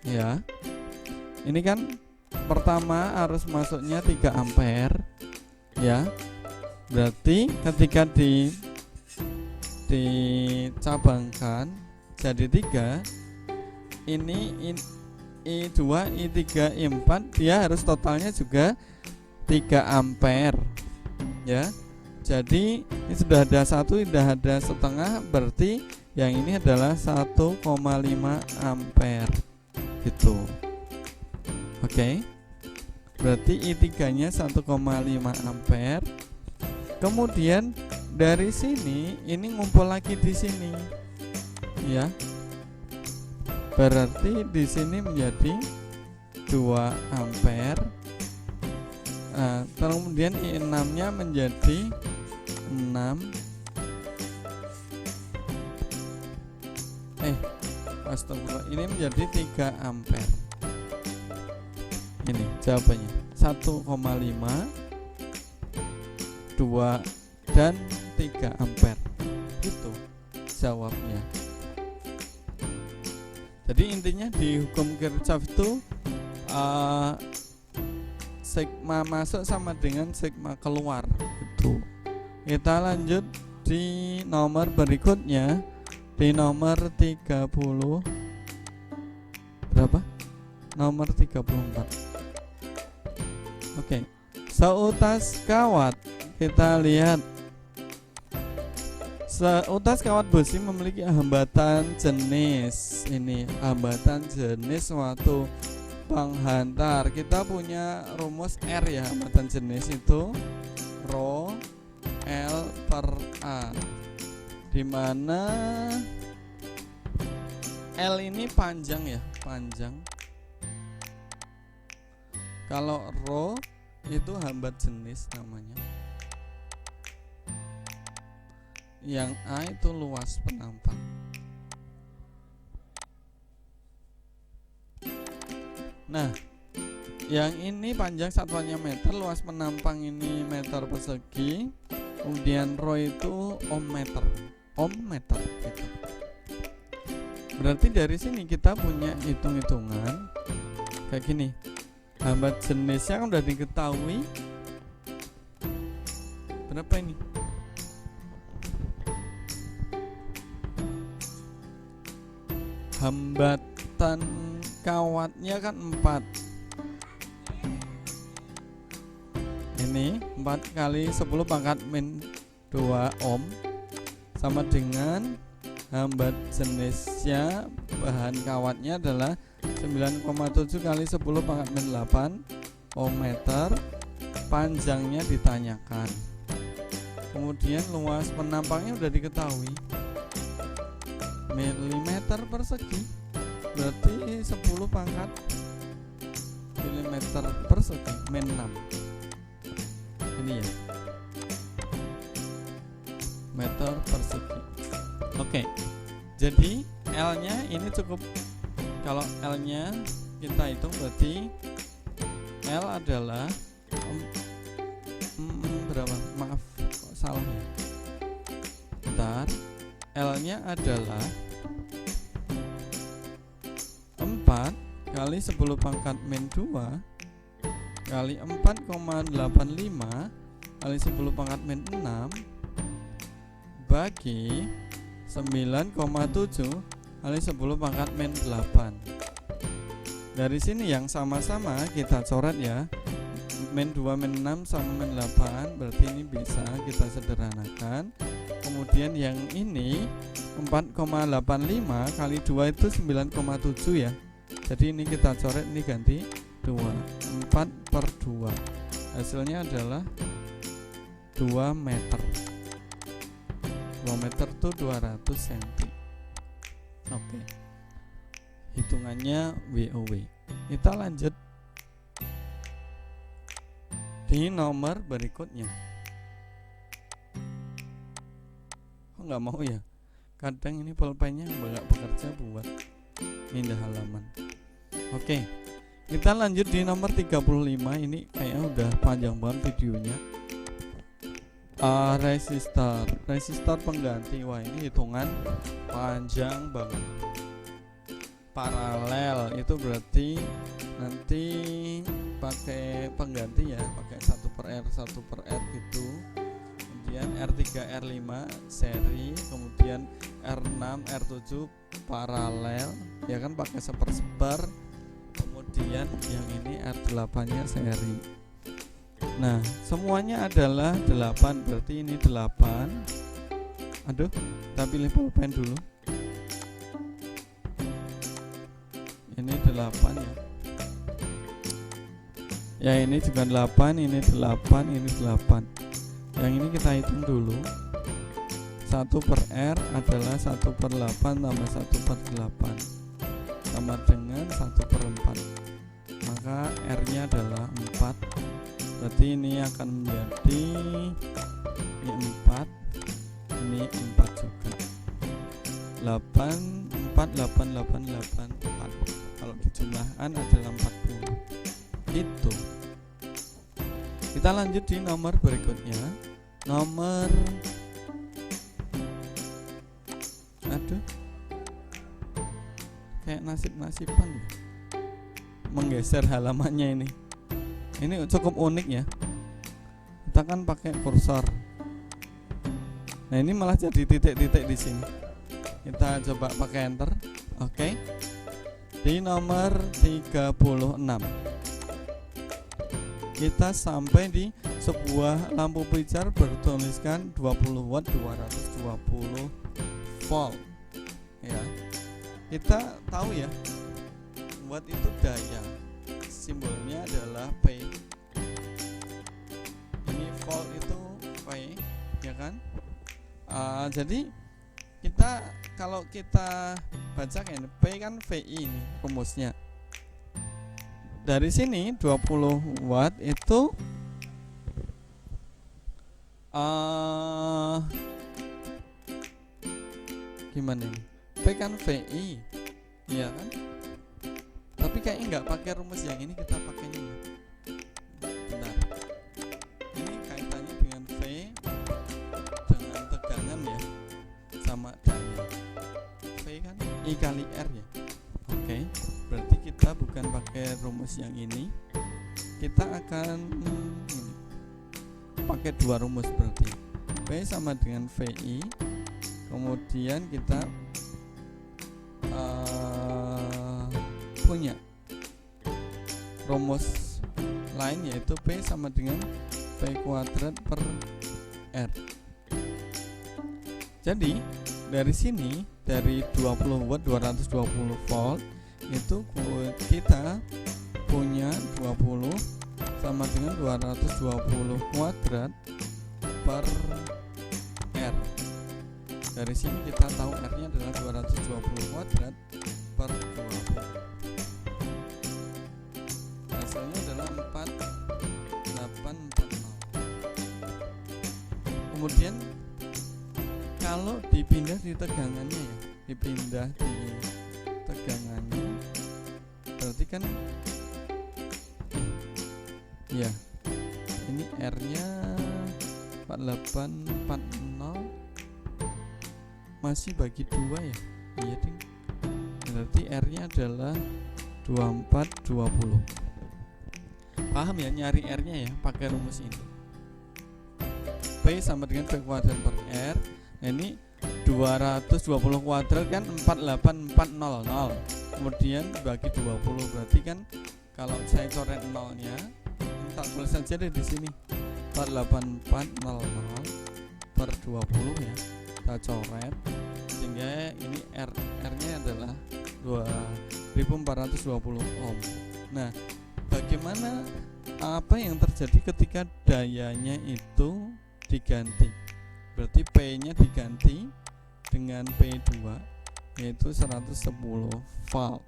ya. Ini kan pertama arus masuknya 3 ampere ya. Berarti ketika dicabangkan jadi 3, ini I2, I3, I4, dia harus totalnya juga 3 ampere ya. Jadi ini sudah ada 1, sudah ada setengah, berarti yang ini adalah 1,5 ampere gitu. Oke. Berarti I3 nya 1,5 ampere. Kemudian dari sini ini ngumpul lagi di sini ya. Berarti di sini menjadi 2 ampere. Nah, kemudian I6 nya menjadi 6. Astagfirullah, ini menjadi 3 ampere. Ini jawabannya 1,5, 2 dan 3 ampere. Itu jawabnya. Jadi intinya di hukum Kirchhoff itu sigma masuk sama dengan sigma keluar gitu. Kita lanjut di nomor berikutnya, di nomor 30 berapa? Nomor 34. Oke. Seutas kawat, kita lihat. Seutas kawat besi memiliki hambatan jenis ini, hambatan jenis suatu penghantar. Kita punya rumus R ya, hambatan jenis itu Rho L per A, dimana L ini panjang ya, panjang. Kalau Rho itu hambat jenis namanya. Yang A itu luas penampang. Nah, yang ini panjang satuannya meter, luas penampang ini meter persegi. Kemudian Rho itu ohm meter gitu. Berarti dari sini kita punya hitung-hitungan kayak gini. Hambat jenisnya kan udah diketahui. Berapa ini? Hambatan kawatnya kan 4. Ini 4 kali 10 pangkat min 2 ohm sama dengan hambat jenisnya, bahan kawatnya adalah 9,7 kali 10 pangkat min 8 ohm meter. Panjangnya ditanyakan. Kemudian luas penampangnya udah diketahui, milimeter persegi. Berarti 10 pangkat milimeter persegi min 6. Ini ya, meter persegi. Oke. Jadi L nya ini cukup. Kalau L nya kita hitung berarti L adalah berapa? Maaf, kok salah ya. Bentar. L nya adalah 4 kali 10 pangkat min 2 kali 4,85 kali 10 pangkat min 6 bagi 9,7 kali 10 pangkat min 8. Dari sini yang sama-sama kita coret ya. Min 2 min 6 sama min 8, berarti ini bisa kita sederhanakan. Kemudian yang ini 4,85 kali 2 itu 9,7 ya. Jadi ini kita coret, ini ganti 2, 4 per 2. Hasilnya adalah 2 meter. 2 meter itu 200 cm. Oke. Hitungannya WOW. Kita lanjut di nomor berikutnya. Kok nggak mau ya? Kadang ini pulpennya nggak bekerja buat pindah halaman. Oke, kita lanjut di nomor 35. Ini kayaknya udah panjang banget videonya. Resistor pengganti. Wah, ini hitungan panjang banget. Paralel itu berarti nanti pakai pengganti ya, pakai 1/R gitu. Kemudian R3 R5 seri, kemudian R6 R7 paralel ya kan, pakai seper. Kemudian yang ini R8 nya seri. Nah, semuanya adalah 8, berarti ini 8. Aduh, kita pilih pulpen dulu. Ini 8 ya. Ya, ini juga 8, ini 8, ini 8. Yang ini kita hitung dulu. 1/R adalah 1/8 tambah 1/8 sama dengan 1/4. Maka R nya adalah 4. Berarti ini akan menjadi ini 4, ini 4 juga. 8, 4, 8, 8, 8, 4. Kalau dijumlahkan adalah 40. Itu. Kita lanjut di nomor berikutnya. Nomor, aduh, kayak nasib-nasiban ya, menggeser halamannya ini. Ini cukup unik ya. Kita kan pakai kursor. Nah, ini malah jadi titik-titik di sini. Kita coba pakai enter. Oke. Di nomor 36 kita sampai di sebuah lampu pijar bertuliskan 20 watt 220 volt ya. Kita tahu ya, watt itu daya, simbolnya adalah P. Ini volt itu V ya kan. Jadi kita kalau kita baca kan P kan VI ini rumusnya. Dari sini 20 watt itu gimana ini? P kan VI, iya kan? Tapi kayaknya nggak pakai rumus yang ini, kita pakainya ya. Bentar. Ini kaitannya dengan V dengan tegangan ya, sama daya. V kan I kali R ya. Oke, berarti kita bukan pakai rumus yang ini. Kita akan pakai dua rumus, berarti P sama dengan VI. Kemudian kita punya rumus lain, yaitu P sama dengan V kuadrat per R. Jadi dari sini, dari 20 watt 220 volt itu kita punya 20 sama dengan 220 kuadrat per R. Dari sini kita tahu R nya adalah 220 kuadrat per 20. Hasilnya adalah 4840. Kemudian kalau dipindah di tegangannya ya, dipindah di tegangannya, berarti kan Iya, ini R nya 4840 masih bagi 2 ya. Iya ding, berarti R nya adalah 2420. Paham ya, nyari R nya ya pakai rumus ini. P sama dengan P kuadrat per R. Nah, ini 220 kuadrat kan 48400. Kemudian bagi 20, berarti kan kalau saya coret nolnya, ini tak tulis saja deh di sini. 48400 per 20 ya. Kita coret sehingga ini R-nya adalah 2420 ohm. Nah, bagaimana apa yang terjadi ketika dayanya itu diganti? Berarti P-nya diganti dengan P2 yaitu 110 volt.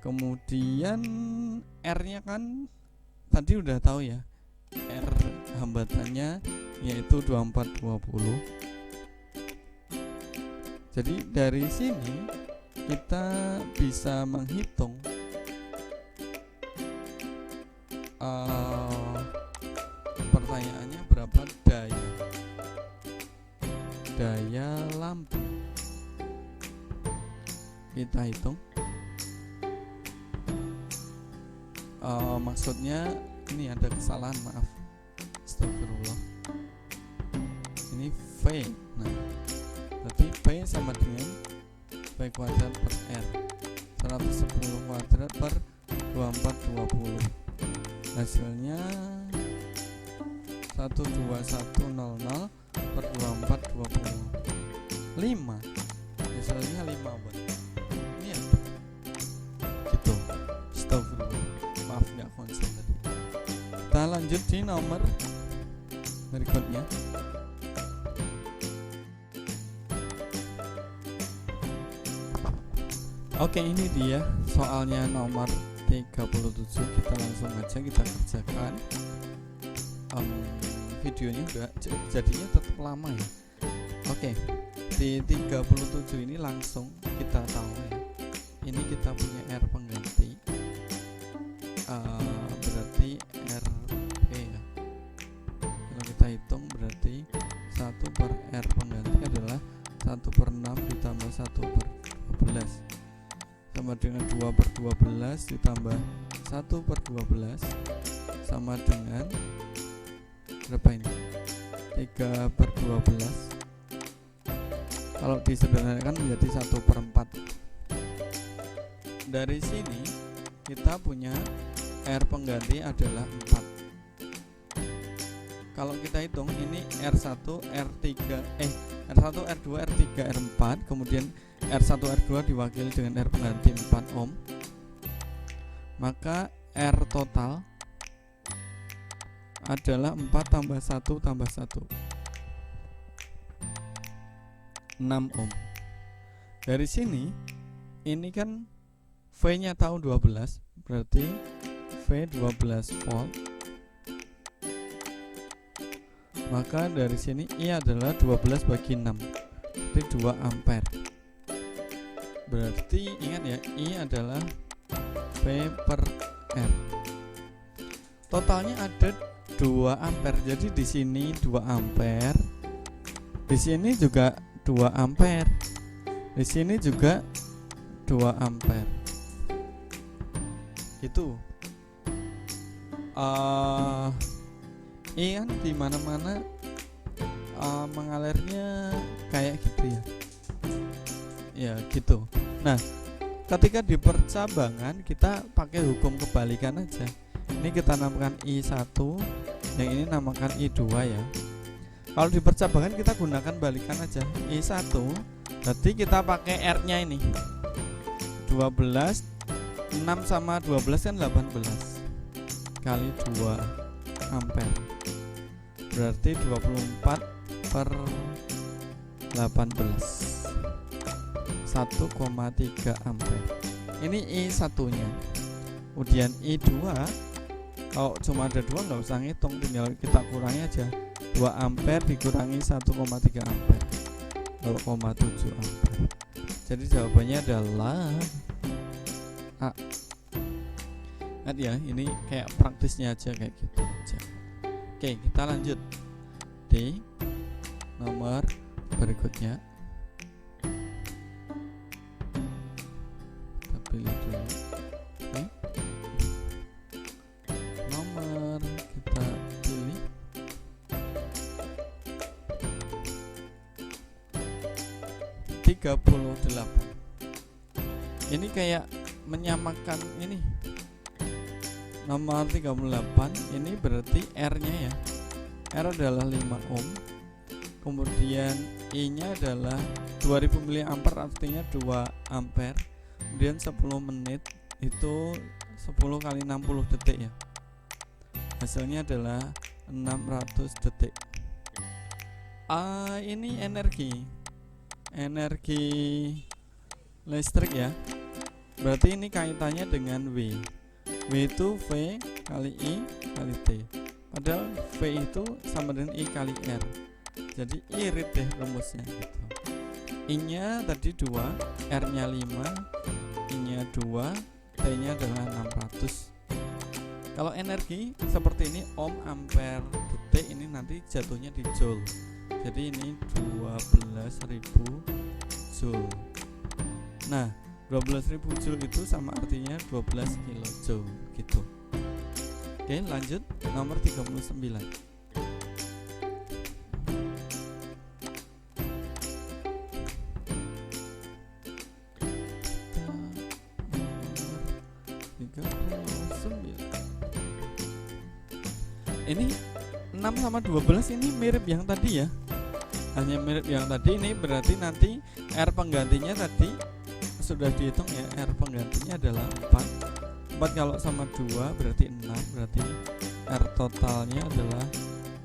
Kemudian R-nya kan tadi udah tahu ya. R hambatannya yaitu 2420. Jadi dari sini kita bisa menghitung pertanyaannya berapa daya lampu. Kita hitung. Maksudnya ini ada kesalahan, maaf. Astagfirullah. Ini V. Nah, berarti P sama dengan P kuadrat per R. 110 kuadrat per 2420. Hasilnya 12100 per 2420. 5. Hasilnya 5, Bang. Ini ya. Gitu. Astagfirullah. Maaf enggak konsen tadi. Kita lanjut di nomor berikutnya. Oke, ini dia soalnya nomor 37. Kita langsung aja kita kerjakan. Videonya udah jadinya tetap lama ya. Oke, di 37 ini langsung kita tahu ya. Ini kita punya R pengganti. Berarti RP ya. Kalau kita hitung berarti 1 per R pengganti adalah 1 per 6 ditambah 1 per 12 sama dengan 2 per 12 ditambah 1 per 12 sama dengan berapa ini? 3 per 12. Kalau disederhanakan menjadi 1 per 4. Dari sini kita punya R pengganti adalah 4. Kalau kita hitung ini R1, R3, R1, R2, R3, R4, kemudian R1, R2 diwakili dengan R pengganti 4 ohm. Maka R total adalah 4 tambah 1 tambah 1, 6 ohm. Dari sini ini kan V-nya tahu 12, berarti V 12 volt. Maka dari sini I adalah 12 bagi 6, berarti 2 ampere. Berarti ingat ya, I adalah V per R. Totalnya ada 2 ampere. Jadi di sini 2 ampere. Di sini juga 2 ampere. Di sini juga 2 ampere. Itu. Iya kan di mana-mana mengalirnya kayak gitu ya. Ya gitu. Nah, ketika di percabangan kita pakai hukum kebalikan aja. Ini kita namakan I1, yang ini namakan I2 ya. Kalau di percabangan kita gunakan balikan aja. I1 berarti kita pakai R-nya ini 12, 6 sama 12 kan 18 kali 2 ampere, berarti 24 per 18, 1,3 ampere. Ini I1 nya. Kemudian I2 kalau cuma ada 2 nggak usah ngitung, tinggal kita kurangi aja. 2 ampere dikurangi 1,3 ampere, 0,7 ampere. Jadi jawabannya adalah A. Lihat ya, ini kayak praktisnya aja kayak gitu aja. Oke, kita lanjut di nomor berikutnya. Kita pilih dulu. Oke. Nomor kita pilih 38. Ini kayak menyamakan ini. Nomor 38 ini berarti R-nya ya. R adalah 5 ohm. Kemudian I-nya adalah 2000 mA, artinya 2 ampere. Kemudian 10 menit itu 10 kali 60 detik ya. Hasilnya adalah 600 detik. Ini energi listrik ya. Berarti ini kaitannya dengan W. W itu V kali I kali T. Padahal V itu sama dengan I kali R. Jadi irit deh rumusnya gitu. I-nya tadi 2, R-nya 5, I-nya 2, T-nya adalah 600. Kalau energi seperti ini ohm, ampere, detik, ini nanti jatuhnya di joule. Jadi ini 12.000 joule. Nah, 12.000 joule itu sama artinya 12 kilojoule gitu. Oke, lanjut nomor 39. Ini 6 sama 12 ini mirip yang tadi ya. Hanya mirip yang tadi, ini berarti nanti R penggantinya tadi sudah dihitung ya, R penggantinya adalah 4. 4 kalau sama 2 berarti 6, berarti R totalnya adalah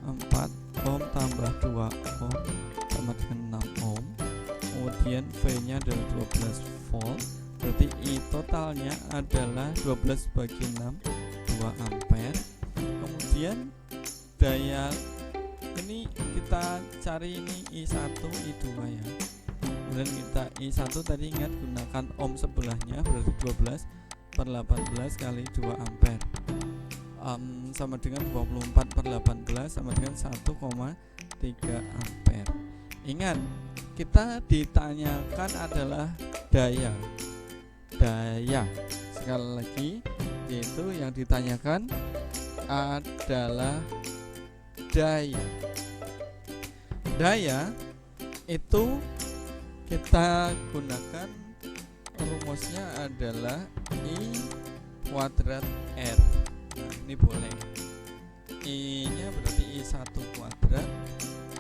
4 ohm tambah 2 ohm sama dengan 6 ohm. Kemudian V nya adalah 12 volt, berarti I totalnya adalah 12 bagi 6, 2 ampere. Kemudian daya ini kita cari ini I1, I2 ya. Kemudian kita I1 tadi ingat gunakan ohm sebelahnya, berarti 12 per 18 kali 2 ampere, sama dengan 24 per 18 sama dengan 1,3 ampere. Ingat, kita ditanyakan adalah daya. Sekali lagi, yaitu yang ditanyakan adalah daya. Daya itu kita gunakan rumusnya adalah I kuadrat R. Nah, ini boleh. I nya berarti I1 kuadrat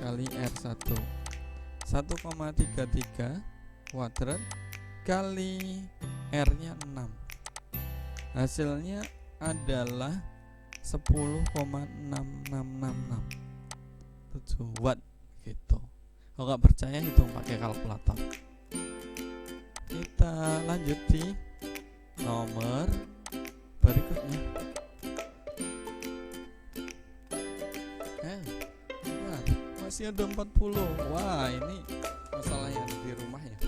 kali R1, 1,33 kuadrat kali R nya 6. Hasilnya adalah 10,6667 watt gitu. Kalau nggak percaya hitung pakai kalkulator. Kita lanjut di nomor berikutnya. Masih ada 40. Wah, ini masalah yang di rumah ya.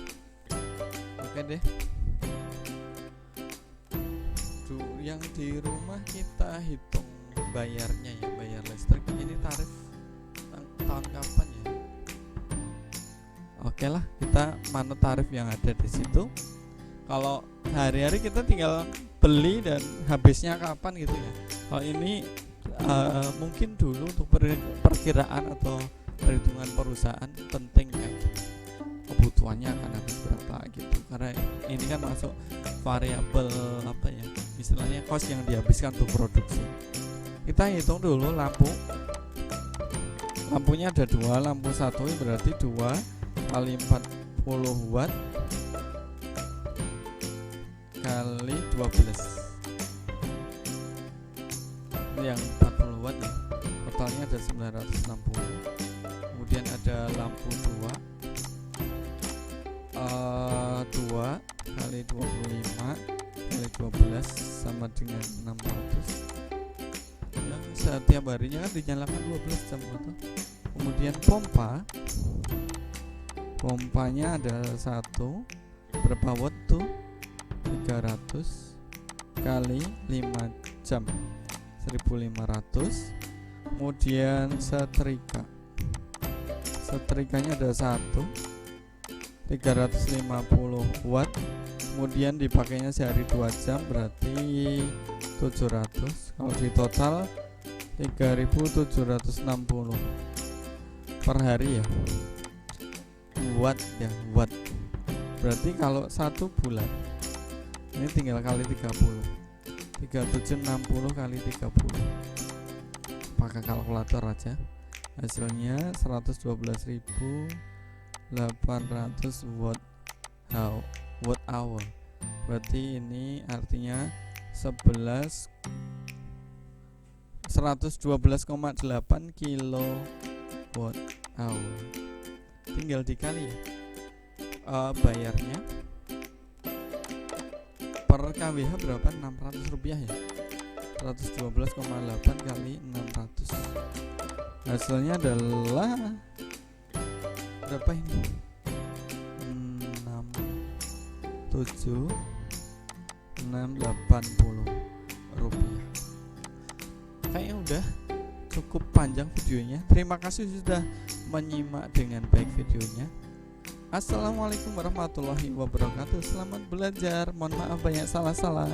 Oke deh. Yang di rumah kita hitung bayarnya ya, bayar listrik. Ini tarif tahun kapan ya? Oke lah, kita manut tarif yang ada di situ. Kalau hari-hari kita tinggal beli dan habisnya kapan gitu ya. Kalau ini mungkin dulu untuk perkiraan atau perhitungan perusahaan penting kayak gitu. Kebutuhannya akan habis berapa gitu. Karena ini kan masuk variabel apa ya? Istilahnya cost yang dihabiskan untuk produksi. Kita hitung dulu lampu. Lampunya ada 2, lampu 1 berarti 2 kali 40 watt kali 12. Ini yang 40 watt ya. Totalnya ada 960. Kemudian ada lampu 2 kali 25 kali 12 sama dengan 600. Yang setiap harinya kan dinyalakan 12 jam atau. Kemudian pompanya ada 1, berapa watt tuh? 300 kali 5 jam 1500. Kemudian setrikanya ada 350 watt. Kemudian dipakainya sehari 2 jam berarti 700. Kalau di total 3760 per hari ya, watt ya, watt. Berarti kalau 1 bulan ini tinggal kali 30, 3760 kali 30, pakai kalkulator aja, hasilnya 112.800 watt hour. Berarti ini artinya 112,8 kilowatt hour. Tinggal dikali bayarnya per kWh berapa? 600 rupiah ya. 112,8 kali 600, hasilnya adalah berapa ini? 680 rupiah. Kayaknya udah cukup panjang videonya. Terima kasih sudah menyimak dengan baik videonya. Assalamualaikum warahmatullahi wabarakatuh. Selamat belajar. Mohon maaf banyak salah-salah.